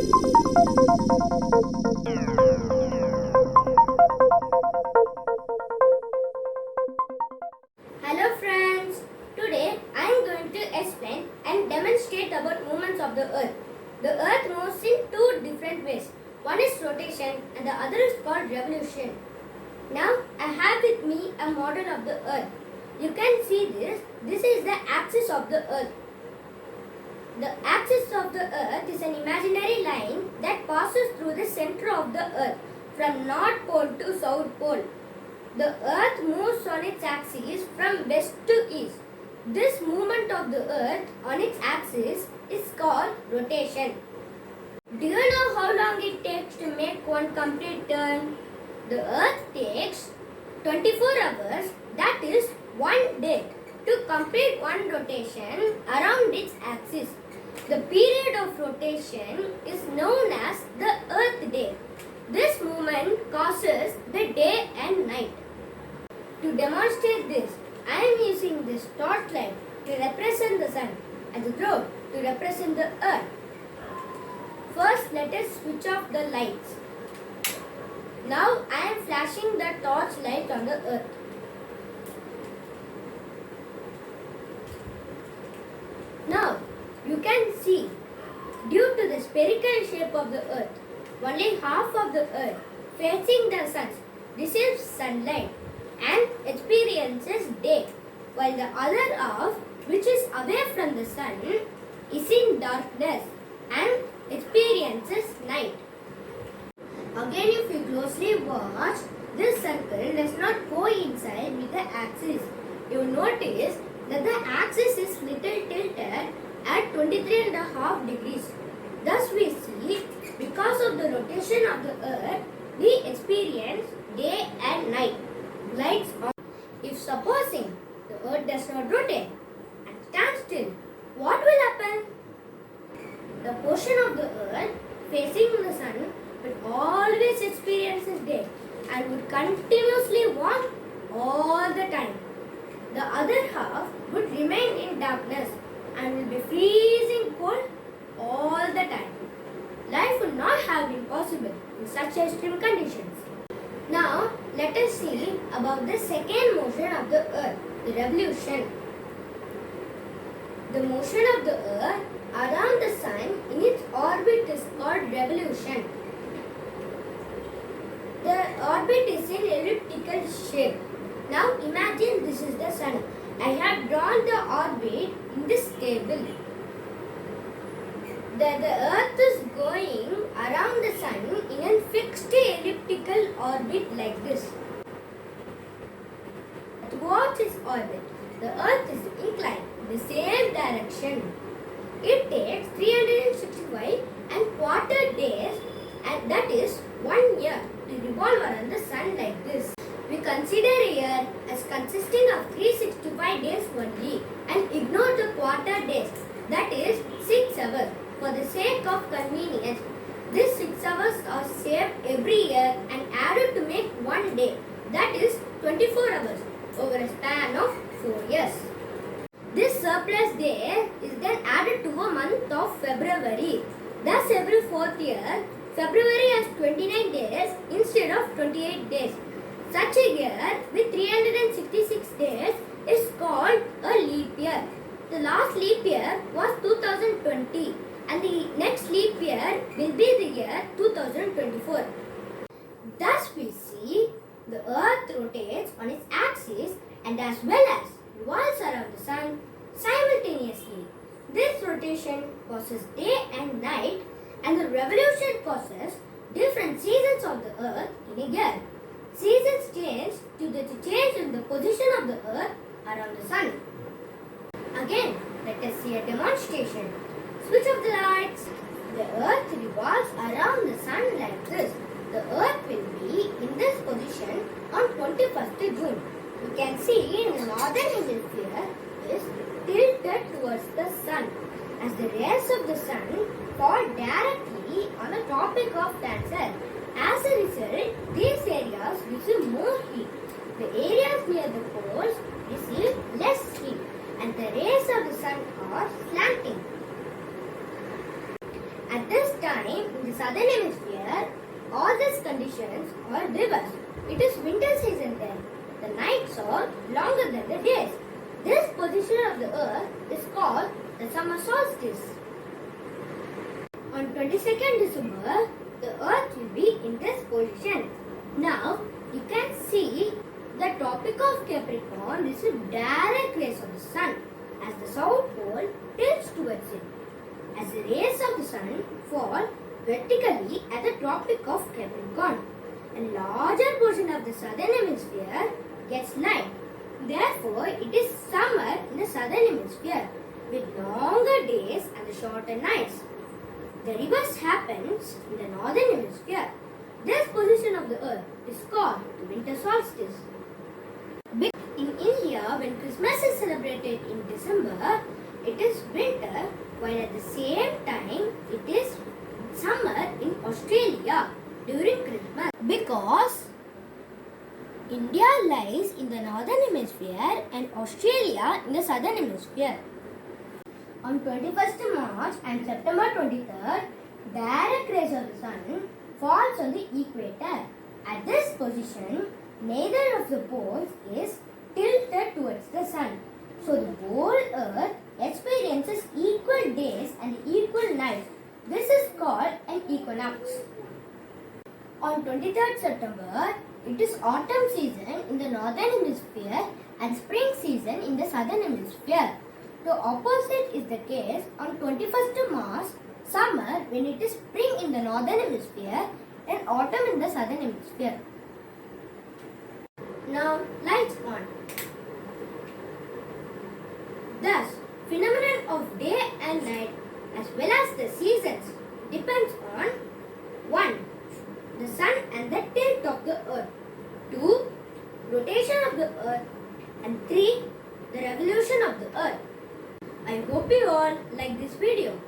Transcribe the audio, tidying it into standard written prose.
Hello friends, today I am going to explain and demonstrate about movements of the earth. The earth moves in two different ways. One is rotation and the other is called revolution. Now I have with me a model of the earth. You can see this. This is the axis of the earth. The axis of the earth is an imaginary line that passes through the center of the earth from north pole to south pole. The earth moves on its axis from west to east. This movement of the earth on its axis is called rotation. Do you know how long it takes to make one complete turn? The earth takes 24 hours, that is 1 day, to complete one rotation around its axis. The period of rotation is known as the earth day. This movement causes the day and night. To demonstrate this, I am using this torchlight to represent the sun and the globe to represent the earth. First, let us switch off the lights. Now, I am flashing the torchlight on the earth. Now, you can see, due to the spherical shape of the earth, only half of the earth facing the sun receives sunlight and experiences day, while the other half, which is away from the sun, is in darkness and experiences night. Again, if you closely watch, this circle does not coincide with the axis. You notice that the axis is little tilted at 23.5 degrees. Thus we see, because of the rotation of the earth, we experience day and night. Lights on. If supposing the earth does not rotate and stand still, what will happen? The portion of the earth facing the sun will always experience day and would continuously warm all the time. The other half would remain in darkness and will be freezing cold all the time. Life would not have been possible in such extreme conditions. Now, let us see about the second motion of the earth, the revolution. The motion of the earth around the sun in its orbit is called revolution. The orbit is in elliptical shape. Now, imagine this is the sun. I have drawn the orbit in this table. The earth is going around the sun in a fixed elliptical orbit like this. Towards its orbit, the earth is inclined in the same direction. It takes 365 and quarter days, and that is 1 year, to revolve around the sun like this. We consider a year as consisting of 365 days only and ignore the quarter days, that is 6 hours. For the sake of convenience, these 6 hours are saved every year and added to make 1 day, that is 24 hours, over a span of 4 years. This surplus day is then added to a month of February. Thus, every 4th year, February has 29 days instead of 28 days. Such a year with 366 days is called a leap year. The last leap year was 2020. And the next leap year will be the year 2024. Thus we see the earth rotates on its axis and as well as revolves around the sun simultaneously. This rotation causes day and night, and the revolution causes different seasons of the earth in a year. Seasons change due to the change in the position of the earth around the sun. Again, let us see a demonstration. Switch off the lights. The earth revolves around the sun like this. The earth will be in this position on 21st June. You can see in the northern hemisphere is tilted towards the sun, as the rays of the sun fall directly on the Tropic of Cancer. As a result, these areas receive more heat. The areas near the poles receive less heat, and the rays of the sun are slanting. At this time, in the southern hemisphere, all these conditions are reversed. It is winter season then. The nights are longer than the days. This position of the earth is called the summer solstice. On 22nd December, the earth will be in this position. Now, you can see the Tropic of Capricorn receives direct rays of the sun as the south pole tilts towards it. As the rays of the sun fall vertically at the Tropic of Capricorn, a larger portion of the southern hemisphere gets light. Therefore, it is summer in the southern hemisphere with longer days and shorter nights. The reverse happens in the northern hemisphere. This position of the earth is called the winter solstice. In India, when Christmas is celebrated in December, it is winter, while at the same time it is summer in Australia during Christmas. Because India lies in the northern hemisphere and Australia in the southern hemisphere. On 21st March and September 23rd, direct rays of the sun falls on the equator. At this position, neither of the poles is tilted towards the sun. So the whole earth experiences equal days and equal nights. This is called an equinox. On 23rd September, it is autumn season in the northern hemisphere and spring season in the southern hemisphere. The opposite is the case on 21st March, summer when it is spring in the northern hemisphere and autumn in the southern hemisphere. Now, lights on. Thus, phenomenon of day and night as well as the seasons depends on 1. The sun and the tilt of the earth, 2. Rotation of the earth, and 3. The revolution of the earth. I hope you all like this video.